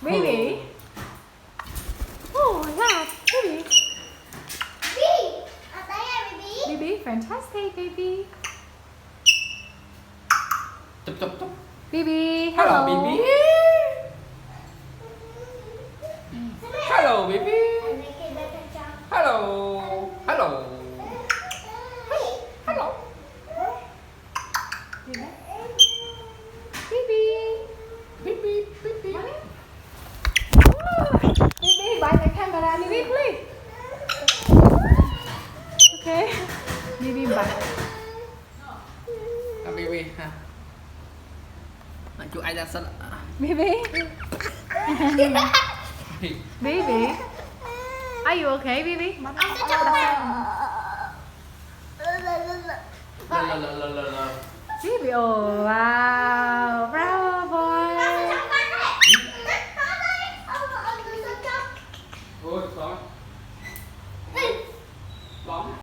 Baby. Oh my God, baby. Baby, fantastic, baby. Chụp chụp chụp. Baby, Hello, hello. baby. Hello, baby. Hello. Hello. Hello. Baby. Baby, baby. Baby, bye the camera, baby, please. Okay. Baby, bye. Baby ha. Chú ai ra sân. Baby. Baby. Are you okay, baby? Baby, oh wow, bravo boy. Ôi, có.